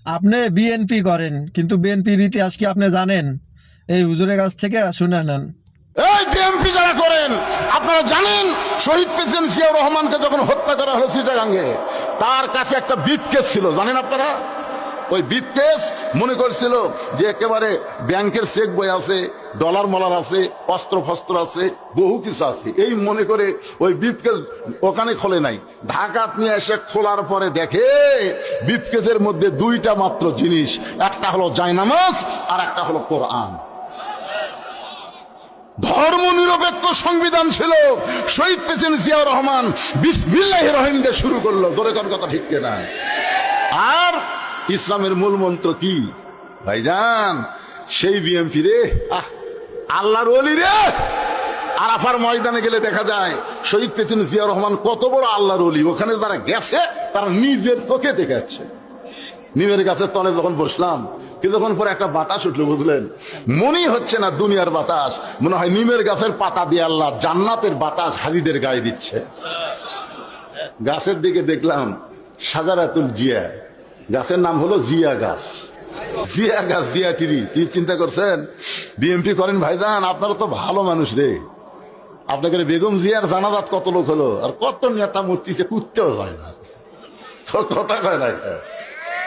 আপনি বিএনপি করেন, কিন্তু বিএনপির ইতিহাস কি আপনি জানেন? এই হুজুরের কাছ থেকে শুনে নেন। এই বিএনপি যারা করেন, আপনারা জানেন শহীদ প্রেসিডেন্ট জিয়াউর রহমানকে যখন হত্যা করা হলো চিটাগাঙ্গে, তার কাছে একটা ব্রিফকেস ছিল, জানেন আপনারা? ওই ব্রিফকেস মনে করছিল যে একেবারে ব্যাংকের চেক বই আছে, ডলার মলার আছে, অস্ত্র ফস্ত্র আছে, বহু কিছু আছে, এই মনে করে ওই ব্রিফকেস ওখানে খোলে নাই। ঢাকাত নিয়ে এসে খোলার পরে দেখে ব্রিফকেসের মধ্যে দুইটা মাত্র জিনিস, একটা হলো জায়নামাজ আর একটা হলো কোরআন। ধর্ম নিরপেক্ষ সংবিধান ছিল। শহীদ প্রেসিডেন্ট জিয়াউর রহমান বিসমিল্লাহির রহিম দিয়ে শুরু করলো, ধরে কোন কথা ঠিক না? আর ইসলামের মূল মন্ত্র কি ভাইজান? সেই বিএমপি রে, আল্লাহর ওলি রে। আরাফার ময়দানে গেলে দেখা যায় শহীদ প্রেসিডেন্ট জিয়াউর রহমান কত বড় আল্লাহর ওলি। ওখানে যারা গেছে তারা নিজের চোখে দেখাচ্ছে। নিমের গাছের তলে যখন বসলাম, কিছুক্ষণ পরে একটা বাতাস উঠলো, বুঝলেন? মনেই হচ্ছে না দুনিয়ার বাতাস, মনে হয় নিমের গাছের পাতা দিয়ে আল্লাহ জান্নাতের বাতাস হাজিদের গায়ে দিচ্ছে। গাছের দিকে দেখলাম সাজারাতুল জিয়া, গাছের নাম হলো জিয়া গাছ। জিয়া গাছ, জিয়া টিরি। তিনি চিন্তা করছেন বিএমপি করেন ভাইজান, আপনারা তো ভালো মানুষ রে। আপনাকে বেগম জিয়ার জানাজাত কত লোক হলো, আর কত নেতা মূর্তিতে কুত্তেও যায় না, কথা কয় না।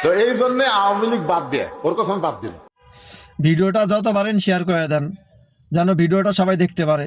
তো এই জন্য আওয়ামী লীগ বাদ দেয়, ওর কথা বাদ দিন। ভিডিওটা যত পারেন শেয়ার করে দেন, যেন ভিডিওটা সবাই দেখতে পারে।